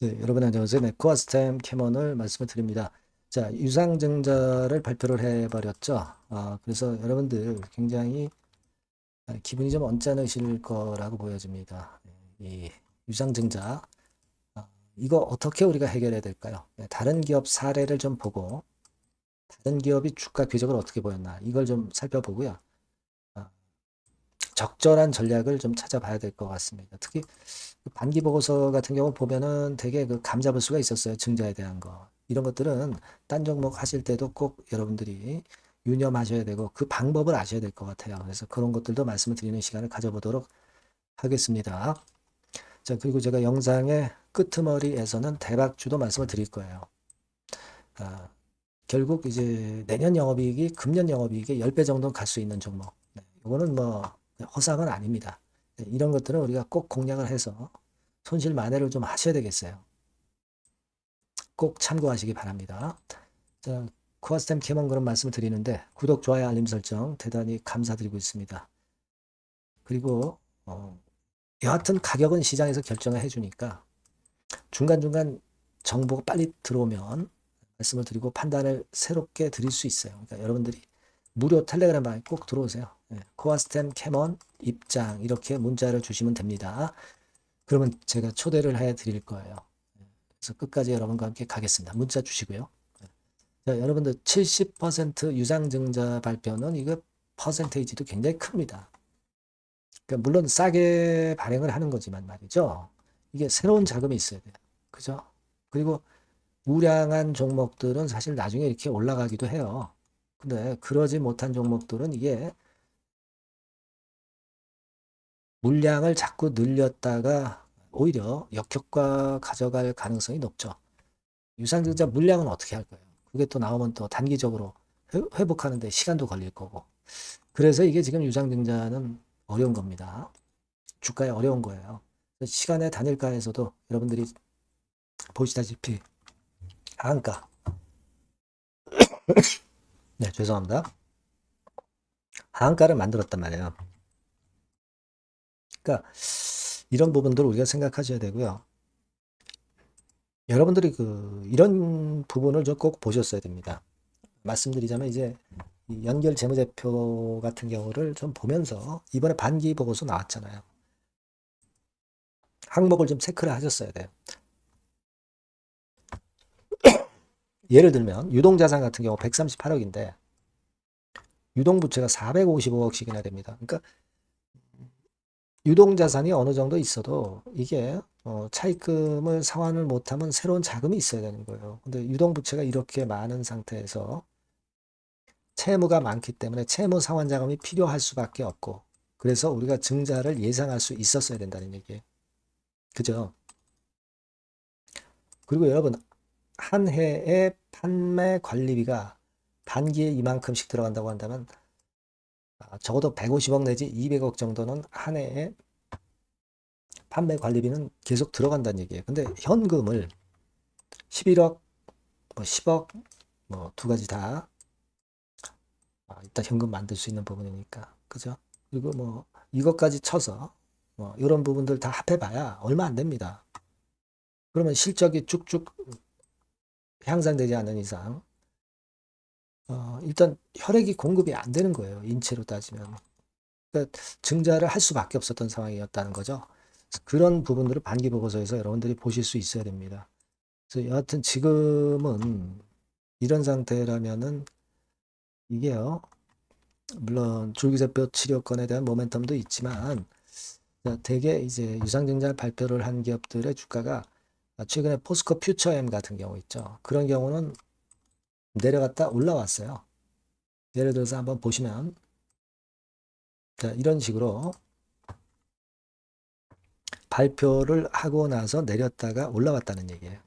네, 여러분 안녕하세요. 네, 코아스템 캐먼을 말씀을 드립니다. 자, 유상증자를 발표를 해버렸죠. 그래서 여러분들 굉장히 기분이 좀 언짢으실 거라고 보여집니다. 네, 이 유상증자, 아, 이거 어떻게 우리가 해결해야 될까요? 네, 다른 기업 사례를 좀 보고 다른 기업이 주가 궤적을 어떻게 보였나 이걸 좀 살펴보고요. 아, 적절한 전략을 좀 찾아봐야 될 것 같습니다. 특히 그 반기 보고서 같은 경우 보면은 되게 그 감 잡을 수가 있었어요. 증자에 대한 거. 이런 것들은 딴 종목 하실 때도 꼭 여러분들이 유념하셔야 되고 그 방법을 아셔야 될 것 같아요. 그래서 그런 것들도 말씀을 드리는 시간을 가져보도록 하겠습니다. 자, 그리고 제가 영상의 끄트머리에서는 대박주도 말씀을 드릴 거예요. 아, 결국 이제 내년 영업이익이 금년 영업이익의 10배 정도 갈 수 있는 종목. 네, 이거는 뭐 허상은 아닙니다. 네, 이런 것들은 우리가 꼭 공략을 해서 손실 만회를 좀 하셔야 되겠어요. 꼭 참고하시기 바랍니다. 자, 코아스템 캐먼 그런 말씀을 드리는데 구독, 좋아요, 알림 설정 대단히 감사드리고 있습니다. 그리고 여하튼 가격은 시장에서 결정을 해주니까 중간중간 정보가 빨리 들어오면 말씀을 드리고 판단을 새롭게 드릴 수 있어요. 그러니까 여러분들이 무료 텔레그램 방에 꼭 들어오세요. 네, 코아스템 캐먼 입장 이렇게 문자를 주시면 됩니다. 그러면 제가 초대를 해 드릴 거예요. 그래서 끝까지 여러분과 함께 가겠습니다. 문자 주시고요. 자, 여러분들 70% 유상증자 발표는 이거 퍼센테이지도 굉장히 큽니다. 그러니까 물론 싸게 발행을 하는 거지만 말이죠. 이게 새로운 자금이 있어야 돼요. 그죠? 그리고 우량한 종목들은 사실 나중에 이렇게 올라가기도 해요. 근데 그러지 못한 종목들은 이게 물량을 자꾸 늘렸다가 오히려 역효과 가져갈 가능성이 높죠. 유상증자 물량은 어떻게 할 거예요? 그게 또 나오면 또 단기적으로 회복하는데 시간도 걸릴 거고. 그래서 이게 지금 유상증자는 어려운 겁니다. 주가에 어려운 거예요. 시간의 단일가에서도 여러분들이 보시다시피 하한가. 네, 죄송합니다. 하한가를 만들었단 말이에요. 그러니까 이런 부분들을 우리가 생각하셔야 되고요. 여러분들이 이런 부분을 좀 꼭 보셨어야 됩니다. 말씀드리자면 이제 연결 재무제표 같은 경우를 좀 보면서 이번에 반기 보고서 나왔잖아요. 항목을 좀 체크를 하셨어야 돼요. 예를 들면 유동자산 같은 경우 138억인데 유동부채가 455억씩이나 됩니다. 그러니까 유동자산이 어느 정도 있어도 이게 차입금을 상환을 못하면 새로운 자금이 있어야 되는 거예요. 근데 유동부채가 이렇게 많은 상태에서 채무가 많기 때문에 채무 상환 자금이 필요할 수밖에 없고 그래서 우리가 증자를 예상할 수 있었어야 된다는 얘기예요. 그죠? 그리고 여러분 한 해에 판매 관리비가 단기에 이만큼씩 들어간다고 한다면 적어도 150억 내지 200억 정도는 한 해에 판매 관리비는 계속 들어간다는 얘기예요. 근데 현금을 11억, 뭐 10억, 뭐 두 가지 다 일단 현금 만들 수 있는 부분이니까. 그죠? 그리고 뭐 이것까지 쳐서 뭐 이런 부분들 다 합해봐야 얼마 안 됩니다. 그러면 실적이 쭉쭉 향상되지 않는 이상 일단 혈액이 공급이 안 되는 거예요. 인체로 따지면. 그러니까 증자를 할 수밖에 없었던 상황이었다는 거죠. 그런 부분들을 반기 보고서에서 여러분들이 보실 수 있어야 됩니다. 그래서 여하튼 지금은 이런 상태라면은 이게요. 물론 줄기세포 치료건에 대한 모멘텀도 있지만 대개 이제 유상증자 발표를 한 기업들의 주가가 최근에 포스코 퓨처엠 같은 경우 있죠. 그런 경우는 내려갔다 올라왔어요. 예를 들어서 한번 보시면 자, 이런 식으로 발표를 하고 나서 내렸다가 올라왔다는 얘기예요.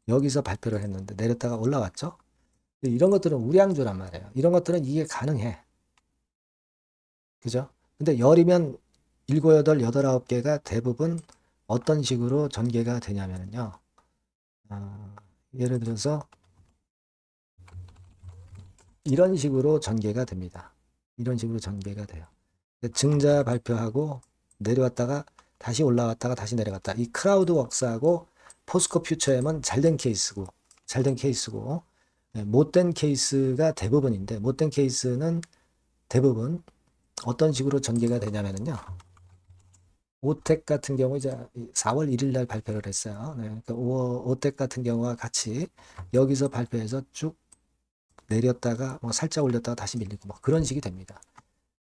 여기서 발표를 했는데 내렸다가 올라왔죠. 이런 것들은 우량주란 말이에요. 이런 것들은 이게 가능해. 그죠? 근데 열이면 7, 8, 8, 9개가 대부분 어떤 식으로 전개가 되냐면요. 예를 들어서 이런 식으로 전개가 됩니다. 이런 식으로 전개가 돼요. 증자 발표하고 내려왔다가 다시 올라왔다가 다시 내려갔다. 이 크라우드 웍스하고 포스코 퓨처엠은 잘된 케이스고, 못된 케이스가 대부분인데, 못된 케이스는 대부분 어떤 식으로 전개가 되냐면요. 오텍 같은 경우 이제 4월 1일 날 발표를 했어요. 네, 그러니까 오텍 같은 경우와 같이 여기서 발표해서 쭉 내렸다가 뭐 살짝 올렸다가 다시 밀리고 뭐 그런 식이 됩니다.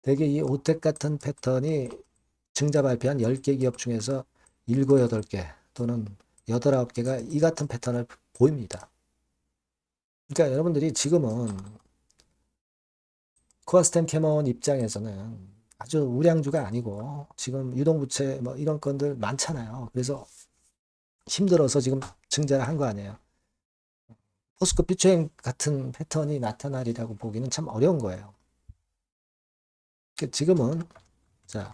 대개 이 오텍 같은 패턴이 증자 발표한 10개 기업 중에서 7, 8개 또는 8, 9개가 이 같은 패턴을 보입니다. 그러니까 여러분들이 지금은 코아스템 캐먼 입장에서는 아주 우량주가 아니고 지금 유동부채 뭐 이런 건들 많잖아요. 그래서 힘들어서 지금 증자를 한 거 아니에요. 포스코 퓨처엠 같은 패턴이 나타나리라고 보기는 참 어려운 거예요. 지금은 자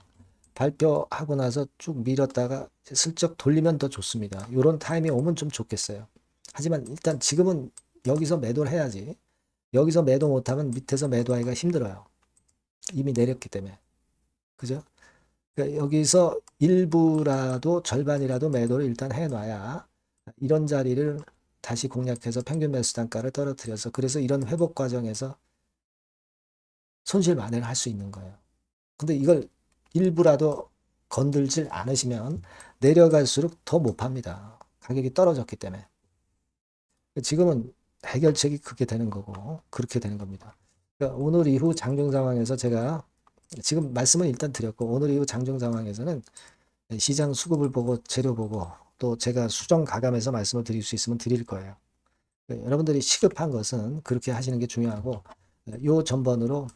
발표하고 나서 쭉 밀었다가 슬쩍 돌리면 더 좋습니다. 이런 타임이 오면 좀 좋겠어요. 하지만 일단 지금은 여기서 매도를 해야지. 여기서 매도 못하면 밑에서 매도하기가 힘들어요. 이미 내렸기 때문에. 그죠? 그러니까 여기서 일부라도 절반이라도 매도를 일단 해놔야 이런 자리를 다시 공략해서 평균 매수 단가를 떨어뜨려서 그래서 이런 회복 과정에서 손실 만회를 할 수 있는 거예요. 근데 이걸 일부라도 건들질 않으시면 내려갈수록 더 못 팝니다. 가격이 떨어졌기 때문에. 지금은 해결책이 그렇게 되는 거고 그렇게 되는 겁니다. 그러니까 오늘 이후 장중 상황에서 제가 지금 말씀은 일단 드렸고 오늘 이후 장중 상황에서는 시장 수급을 보고 재료 보고 또 제가 수정 가감해서 말씀을 드릴 수 있으면 드릴 거예요. 여러분들이 시급한 것은 그렇게 하시는 게 중요하고 요 전번으로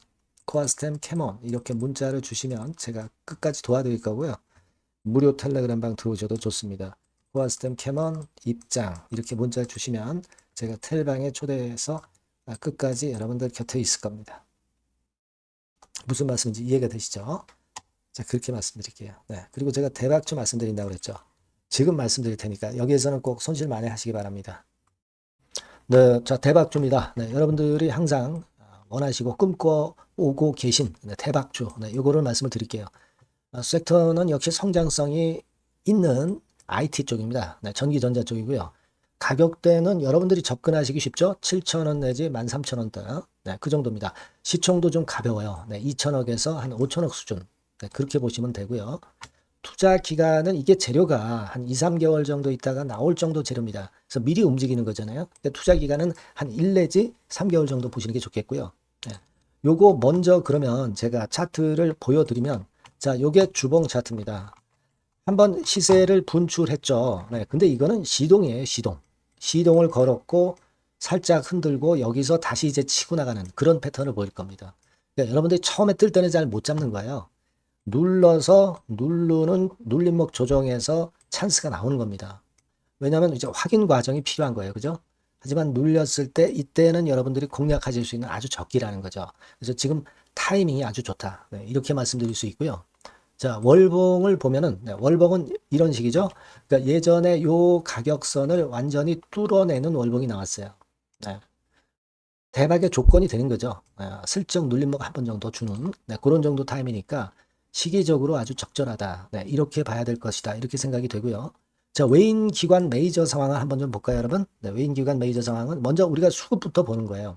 코아스템 캐몬 이렇게 문자를 주시면 제가 끝까지 도와드릴 거고요. 무료 텔레그램 방 들어오셔도 좋습니다. 코아스템 캐몬 입장 이렇게 문자 주시면 제가 텔방에 초대해서 끝까지 여러분들 곁에 있을 겁니다. 무슨 말씀인지 이해가 되시죠? 자, 그렇게 말씀드릴게요. 네. 그리고 제가 대박주 말씀드린다고 그랬죠. 지금 말씀드릴 테니까 여기에서는 꼭 손실 만회하시기 바랍니다. 네, 자, 대박주입니다. 네, 여러분들이 항상 원하시고 꿈꿔오고 계신 대박주, 네, 요거를 말씀을 드릴게요. 섹터는 역시 성장성이 있는 IT 쪽입니다. 네, 전기전자 쪽이고요. 가격대는 여러분들이 접근하시기 쉽죠? 7,000원 내지 13,000원대. 네, 그 정도입니다. 시총도 좀 가벼워요. 네, 2천억에서 한 5천억 수준. 네, 그렇게 보시면 되고요. 투자 기간은 이게 재료가 한 2, 3개월 정도 있다가 나올 정도 재료입니다. 그래서 미리 움직이는 거잖아요. 근데 투자 기간은 한 1 내지 3개월 정도 보시는 게 좋겠고요. 네. 요거 먼저 그러면 제가 차트를 보여드리면 자, 요게 주봉 차트입니다. 한번 시세를 분출했죠. 네. 근데 이거는 시동이에요, 시동. 시동을 걸었고 살짝 흔들고 여기서 다시 이제 치고 나가는 그런 패턴을 보일 겁니다. 그러니까 여러분들이 처음에 뜰 때는 잘 못 잡는 거예요. 눌러서 누르는 눌림목 조정에서 찬스가 나오는 겁니다. 왜냐하면 이제 확인 과정이 필요한 거예요. 그죠? 하지만 눌렸을 때 이때는 여러분들이 공략하실 수 있는 아주 적기라는 거죠. 그래서 지금 타이밍이 아주 좋다. 네, 이렇게 말씀드릴 수 있고요. 자, 월봉을 보면은 네, 월봉은 이런 식이죠. 그러니까 예전에 요 가격선을 완전히 뚫어내는 월봉이 나왔어요. 네. 대박의 조건이 되는 거죠. 슬쩍 눌림목 한 번 정도 주는 그런 정도 타임이니까 시기적으로 아주 적절하다. 이렇게 봐야 될 것이다. 이렇게 생각이 되고요. 자, 외인 기관 메이저 상황을 한번 좀 볼까요, 여러분? 네, 외인 기관 메이저 상황은 먼저 우리가 수급부터 보는 거예요.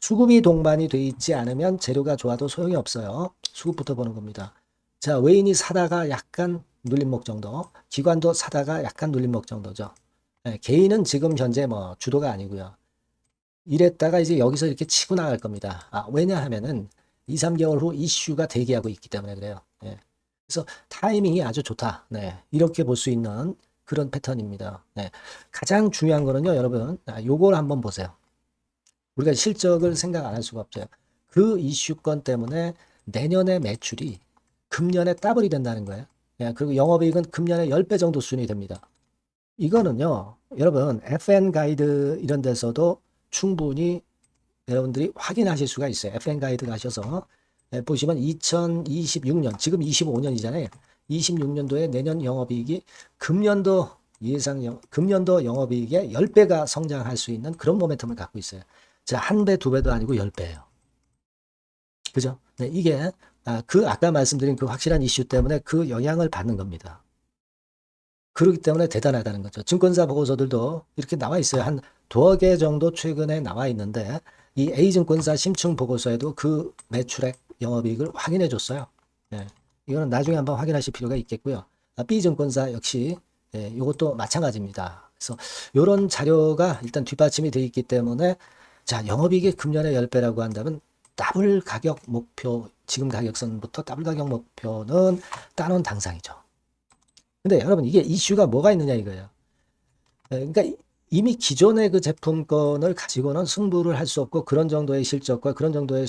수급이 동반이 돼 있지 않으면 재료가 좋아도 소용이 없어요. 수급부터 보는 겁니다. 자, 외인이 사다가 약간 눌림목 정도, 기관도 사다가 약간 눌림목 정도죠. 개인은 지금 현재 뭐 주도가 아니고요. 이랬다가 이제 여기서 이렇게 치고 나갈 겁니다. 왜냐하면은 2, 3개월 후 이슈가 대기하고 있기 때문에 그래요. 예. 그래서 타이밍이 아주 좋다. 네. 이렇게 볼 수 있는 그런 패턴입니다. 네. 가장 중요한 거는요, 여러분. 요걸 한번 보세요. 우리가 실적을 생각 안 할 수가 없어요. 그 이슈건 때문에 내년의 매출이 금년에 더블이 된다는 거예요. 예. 그리고 영업이익은 금년에 10배 정도 수준이 됩니다. 이거는요, 여러분, FN 가이드 이런 데서도 충분히 여러분들이 확인하실 수가 있어요. FN 가이드 가셔서 보시면 2026년, 지금 25년이잖아요. 26년도에 내년 영업이익이 금년도 금년도 영업이익의 10배가 성장할 수 있는 그런 모멘텀을 갖고 있어요. 자, 한 배, 두 배도 아니고 10배예요. 그죠? 네, 이게 아까 말씀드린 그 확실한 이슈 때문에 그 영향을 받는 겁니다. 그렇기 때문에 대단하다는 거죠. 증권사 보고서들도 이렇게 나와 있어요. 한 두어 개 정도 최근에 나와 있는데 이 A증권사 심층 보고서에도 그 매출액 영업이익을 확인해 줬어요. 예. 이거는 나중에 한번 확인하실 필요가 있겠고요. B증권사 역시 예, 이것도 마찬가지입니다. 그래서 이런 자료가 일단 뒷받침이 되어 있기 때문에 자, 영업이익이 금년에 10배라고 한다면 더블 가격 목표, 지금 가격선부터 더블 가격 목표는 따놓은 당상이죠. 근데 여러분 이게 이슈가 뭐가 있느냐 이거예요. 그러니까 이미 기존의 그 제품권을 가지고는 승부를 할 수 없고 그런 정도의 실적과 그런 정도의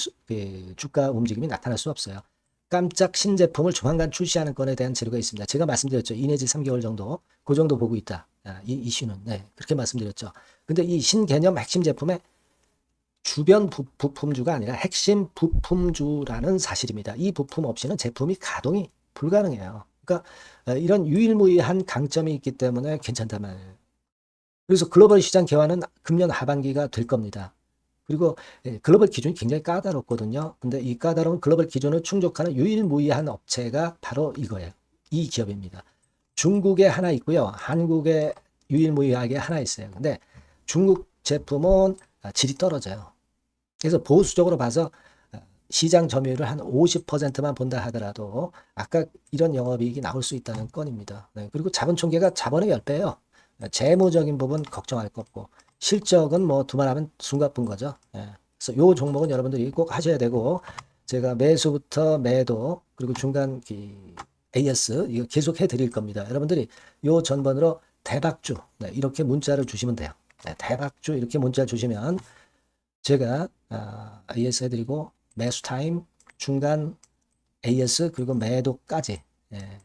주가 움직임이 나타날 수 없어요. 깜짝 신제품을 조만간 출시하는 건에 대한 재료가 있습니다. 제가 말씀드렸죠. 2 내지 3개월 정도, 그 정도 보고 있다. 이 이슈는. 네, 그렇게 말씀드렸죠. 근데 이 신개념 핵심 제품의 주변 부품주가 아니라 핵심 부품주라는 사실입니다. 이 부품 없이는 제품이 가동이 불가능해요. 그러니까 이런 유일무이한 강점이 있기 때문에 괜찮단 말이에요. 그래서 글로벌 시장 개화는 금년 하반기가 될 겁니다. 그리고 글로벌 기준이 굉장히 까다롭거든요. 근데 이 까다로운 글로벌 기준을 충족하는 유일무이한 업체가 바로 이거예요. 이 기업입니다. 중국에 하나 있고요. 한국에 유일무이하게 하나 있어요. 근데 중국 제품은 질이 떨어져요. 그래서 보수적으로 봐서 시장 점유율을 한 50%만 본다 하더라도 아까 이런 영업이익이 나올 수 있다는 건입니다. 네, 그리고 자본 총계가 자본의 10배예요. 재무적인 부분 걱정할 거 없고 실적은 뭐 두말하면 숨가쁜 거죠. 예. 그래서 요 종목은 여러분들이 꼭 하셔야 되고 제가 매수부터 매도 그리고 중간 AS 이거 계속 해드릴 겁니다. 여러분들이 요 전번으로 대박주 네, 이렇게 문자를 주시면 돼요. 네, 대박주 이렇게 문자 주시면 제가 AS 해드리고 매수 타임 중간 AS 그리고 매도까지 예,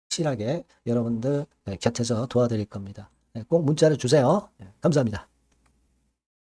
확실하게 여러분들 곁에서 도와드릴 겁니다. 꼭 문자를 주세요. 감사합니다.